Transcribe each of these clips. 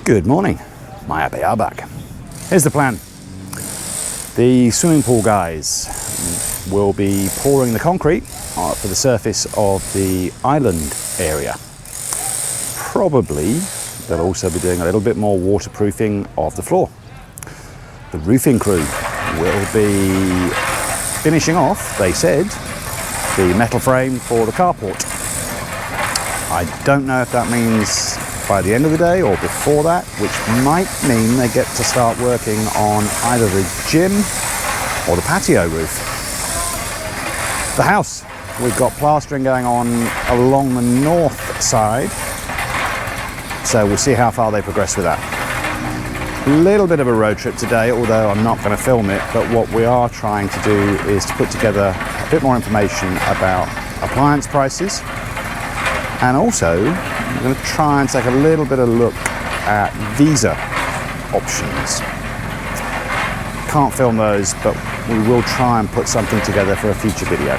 Good morning, my abbey are back. Here's the plan. The swimming pool guys will be pouring the concrete for the surface of the island area. Probably they'll also be doing a little bit more waterproofing of the floor. The roofing crew will be finishing off, they said, the metal frame for the carport. I don't know if that means by the end of the day or before that, which might mean they get to start working on either the gym or the patio roof. The house, we've got plastering going on along the north side, so we'll see how far they progress with that. A little bit of a road trip today, although I'm not going to film it, but what we are trying to do is to put together a bit more information about appliance prices, and also I'm going to try and take a little bit of a look at visa options. Can't film those, but we will try and put something together for a future video.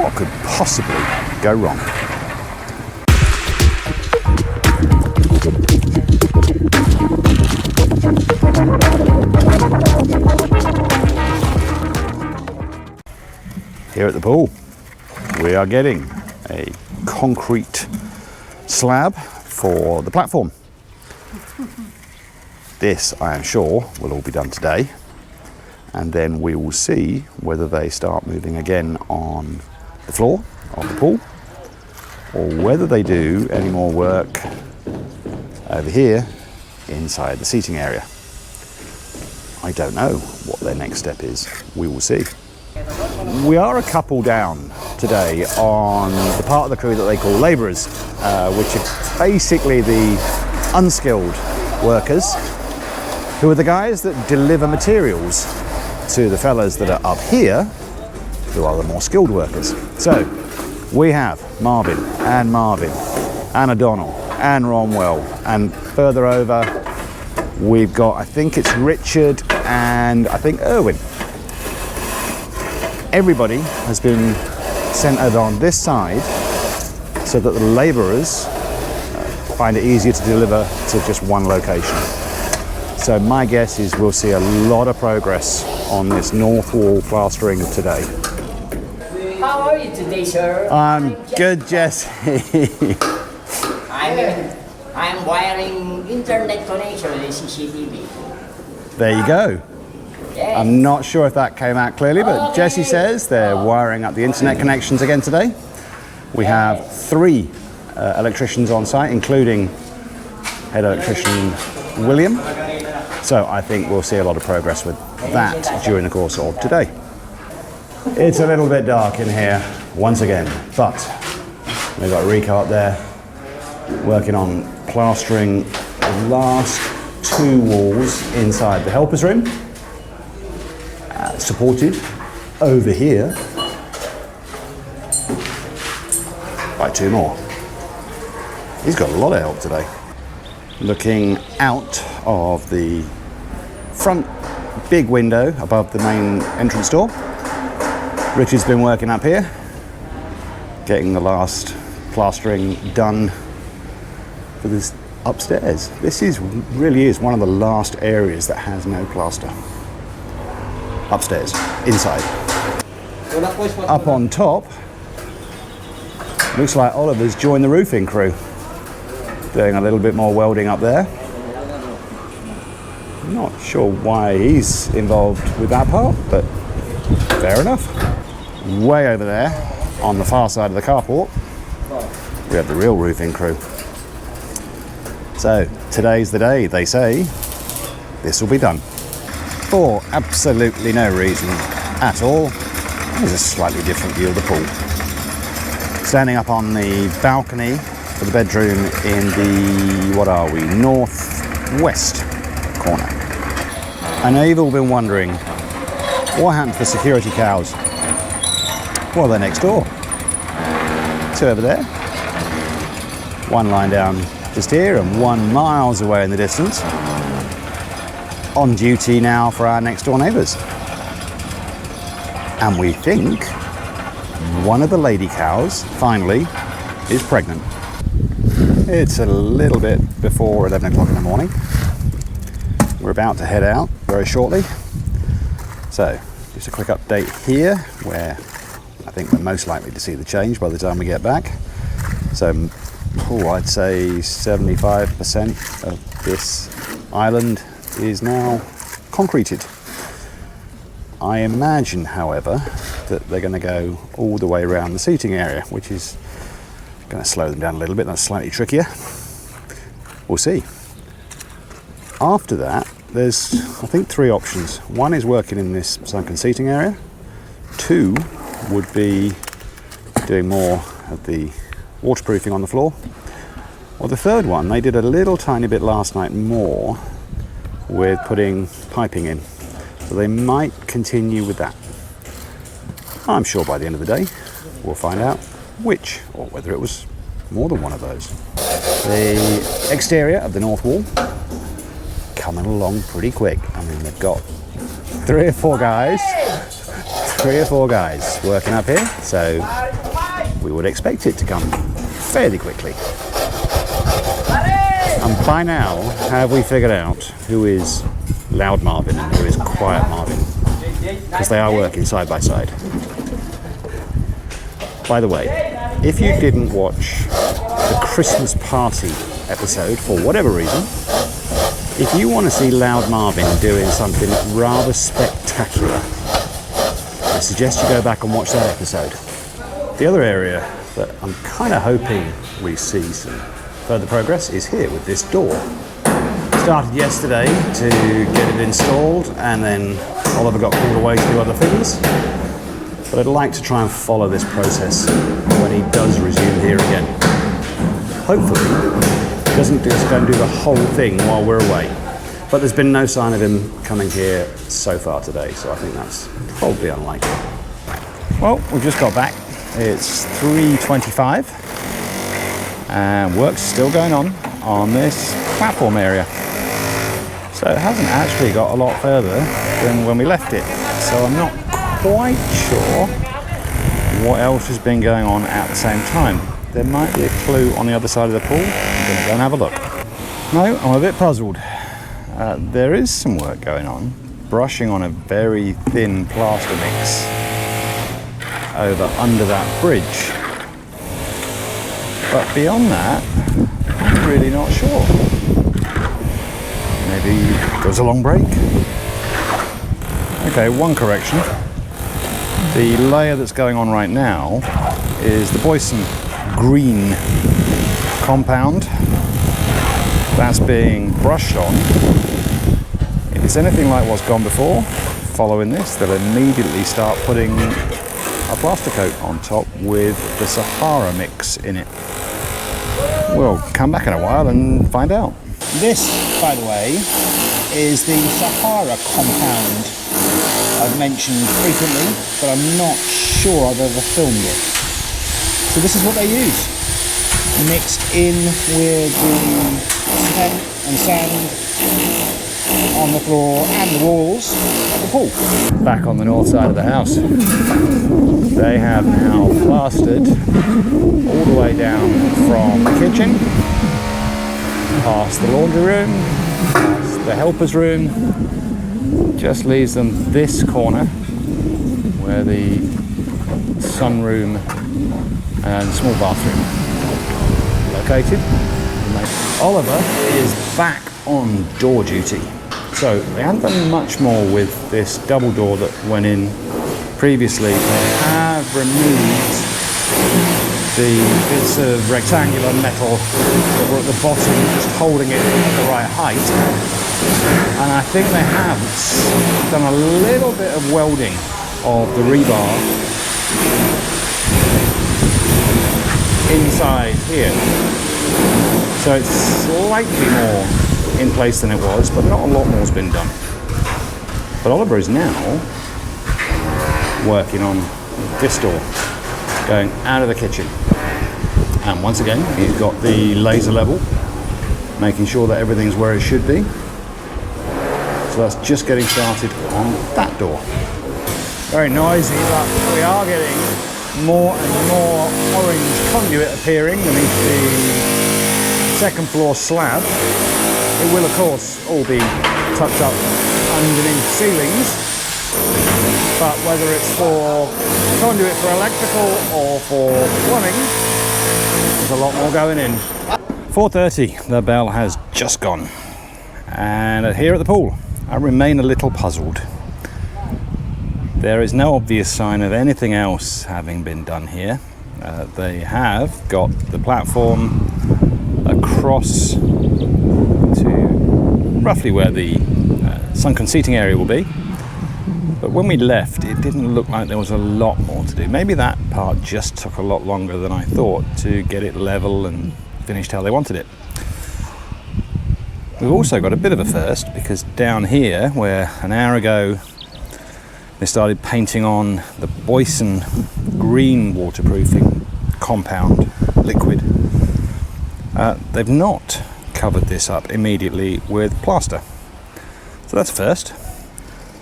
What could possibly go wrong? Here at the pool, we are getting a concrete slab for the platform. This, I am sure, will all be done today, and then we will see whether they start moving again on the floor of the pool, or whether they do any more work over here inside the seating area. I don't know what their next step is. We will see. We are a couple down today on the part of the crew that they call labourers, which are basically the unskilled workers, who are the guys that deliver materials to the fellas that are up here, who are the more skilled workers. So we have Marvin, and O'Donnell, and Romwell, and further over we've got, I think it's Richard, and I think Irwin. Everybody has been centred on this side so that the labourers find it easier to deliver to just one location. So my guess is we'll see a lot of progress on this north wall plastering today. How are you today, sir? I'm good, Jesse. I'm wiring internet connection with CCTV. There you go. Yes. I'm not sure if that came out clearly, but Jesse says they're wiring up the internet connections again today. We have 3 electricians on site, including head electrician William. So I think we'll see a lot of progress with that during the course of today. It's a little bit dark in here once again, but we've got Rico up there working on plastering the last 2 walls inside the helpers room. Supported over here by 2 more. He's got a lot of help today. Looking out of the front big window above the main entrance door, Richard's been working up here, getting the last plastering done for this upstairs. This really is one of the last areas that has no plaster. Upstairs, inside. Up on top, looks like Oliver's joined the roofing crew, doing a little bit more welding up there. Not sure why he's involved with that part, but fair enough. Way over there, on the far side of the carport, we have the real roofing crew. So today's the day, they say, this will be done. For absolutely no reason at all. There's a slightly different view of the pool. Standing up on the balcony for the bedroom in the, what are we, northwest corner. I know you've all been wondering, what happened to the security cows? Well, they're next door. 2 over there. 1 lying down just here and 1 miles away in the distance. On duty now for our next door neighbours. And we think one of the lady cows finally is pregnant. It's a little bit before 11 o'clock in the morning. We're about to head out very shortly. So, just a quick update here, where I think we're most likely to see the change by the time we get back. So, I'd say 75% of this island is now concreted. I imagine, however, that they're going to go all the way around the seating area, which is going to slow them down a little bit. That's slightly trickier. We'll see. After that, there's, I think, 3 options. One is working in this sunken seating area. 2 would be doing more of the waterproofing on the floor. Or the third one, they did a little tiny bit last night more with putting piping in. So they might continue with that. I'm sure by the end of the day, we'll find out which, or whether it was more than one of those. The exterior of the north wall, coming along pretty quick. I mean, they've got 3 or 4 guys working up here, so we would expect it to come fairly quickly. And by now, have we figured out who is Loud Marvin and who is Quiet Marvin? Because they are working side by side. By the way, if you didn't watch the Christmas party episode for whatever reason, if you want to see Loud Marvin doing something rather spectacular, I suggest you go back and watch that episode. The other area that I'm kind of hoping we see some further progress is here with this door. Started yesterday to get it installed, and then Oliver got called away to do other things. But I'd like to try and follow this process when he does resume here again. Hopefully, he doesn't just go and do the whole thing while we're away. But there's been no sign of him coming here so far today, so I think that's probably unlikely. Well, we've just got back. It's 3:25, and work's still going on this platform area. So it hasn't actually got a lot further than when we left it. So I'm not quite sure what else has been going on at the same time. There might be a clue on the other side of the pool. I'm going to go and have a look. No, I'm a bit puzzled. There is some work going on, brushing on a very thin plaster mix over under that bridge. But beyond that, I'm really not sure. Maybe it was a long break. Okay, one correction. The layer that's going on right now is the Boyson green compound. That's being brushed on. If it's anything like what's gone before, following this, they'll immediately start putting a plaster coat on top with the Sahara mix in it. We'll come back in a while and find out. This, by the way, is the Sahara compound I've mentioned frequently, but I'm not sure I've ever filmed it. So this is what they use, mixed in with the cement and sand on the floor and the walls of the pool. Back on the north side of the house, they have now plastered all the way down from the kitchen, past the laundry room, past the helper's room. Just leaves them this corner where the sunroom and small bathroom located. Oliver is back on door duty. So they haven't done much more with this double door that went in previously. They have removed the bits of rectangular metal that were at the bottom, just holding it at the right height. And I think they have done a little bit of welding of the rebar inside here. So it's slightly more in place than it was, but not a lot more has been done. But Oliver is now working on this door, going out of the kitchen. And once again, he's got the laser level, making sure that everything's where it should be. So that's just getting started on that door. Very noisy, but we are getting more and more orange conduit appearing beneath the second floor slab. It will of course all be tucked up underneath ceilings, but whether it's for conduit for electrical or for plumbing, there's a lot more going in. 4:30, the bell has just gone, and here at the pool I remain a little puzzled. There is no obvious sign of anything else having been done here. They have got the platform across to roughly where the sunken seating area will be, but when we left it didn't look like there was a lot more to do. Maybe that part just took a lot longer than I thought to get it level and finished how they wanted it. We've also got a bit of a first, because down here, where an hour ago they started painting on the Boyson green waterproofing compound liquid, they've not covered this up immediately with plaster. So that's a first.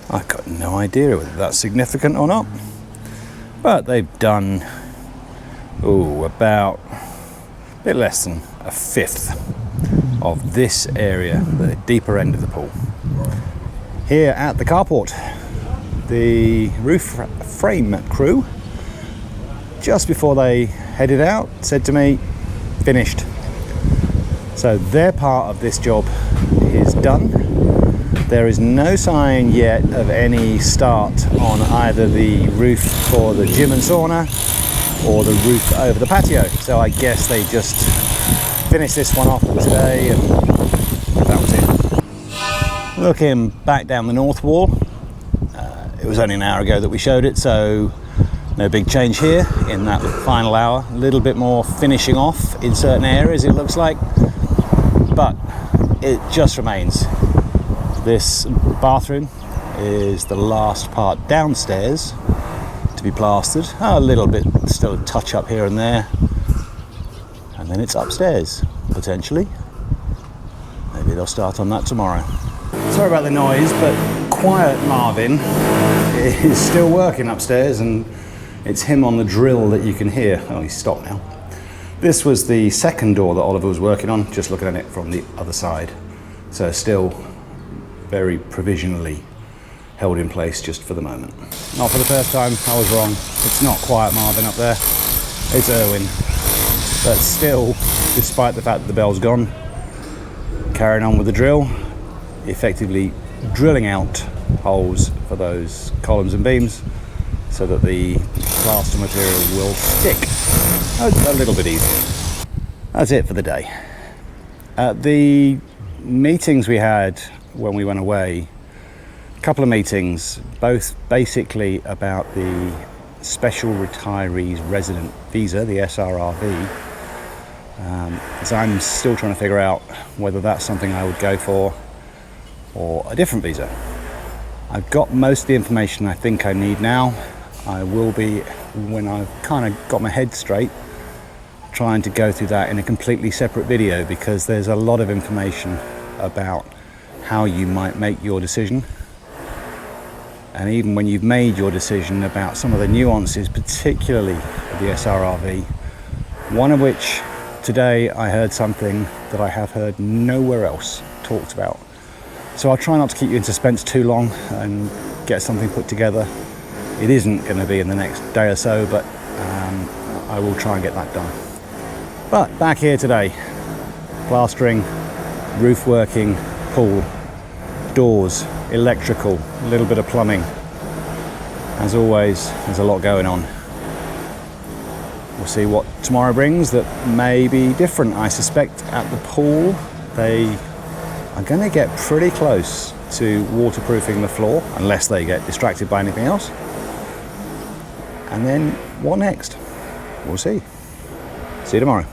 I've got no idea whether that's significant or not, but they've done about a bit less than a fifth of this area, the deeper end of the pool. Here at the carport, the roof frame crew, just before they headed out, said to me, finished. So their part of this job is done. There is no sign yet of any start on either the roof for the gym and sauna or the roof over the patio. So I guess they just finished this one off today and that was it. Looking back down the north wall, it was only an hour ago that we showed it, so no big change here in that final hour. A little bit more finishing off in certain areas, it looks like, but it just remains. This bathroom is the last part downstairs to be plastered. A little bit, still a touch up here and there, and then it's upstairs, potentially. Maybe they'll start on that tomorrow. Sorry about the noise, but Quiet Marvin is still working upstairs, and it's him on the drill that you can hear. Oh, he's stopped now. This was the second door that Oliver was working on, just looking at it from the other side. So still very provisionally held in place just for the moment. Not for the first time, I was wrong. It's not Quiet Marvin up there, it's Erwin. But still, despite the fact that the bell's gone, carrying on with the drill, effectively drilling out holes for those columns and beams so that the plaster material will stick a little bit easier. That's it for the day. The meetings we had when we went away, a couple of meetings, both basically about the Special Retirees Resident Visa, the SRRV. So I'm still trying to figure out whether that's something I would go for or a different visa. I've got most of the information I think I need now. I will be, when I've kind of got my head straight, trying to go through that in a completely separate video, because there's a lot of information about how you might make your decision, and even when you've made your decision, about some of the nuances, particularly of the SRRV, one of which today I heard something that I have heard nowhere else talked about. So I'll try not to keep you in suspense too long and get something put together. It isn't going to be in the next day or so, but I will try and get that done. But back here today, plastering, roof working, pool, doors, electrical, a little bit of plumbing. As always, there's a lot going on. We'll see what tomorrow brings that may be different. I suspect at the pool they are going to get pretty close to waterproofing the floor, unless they get distracted by anything else. And then what next? We'll see. See you tomorrow.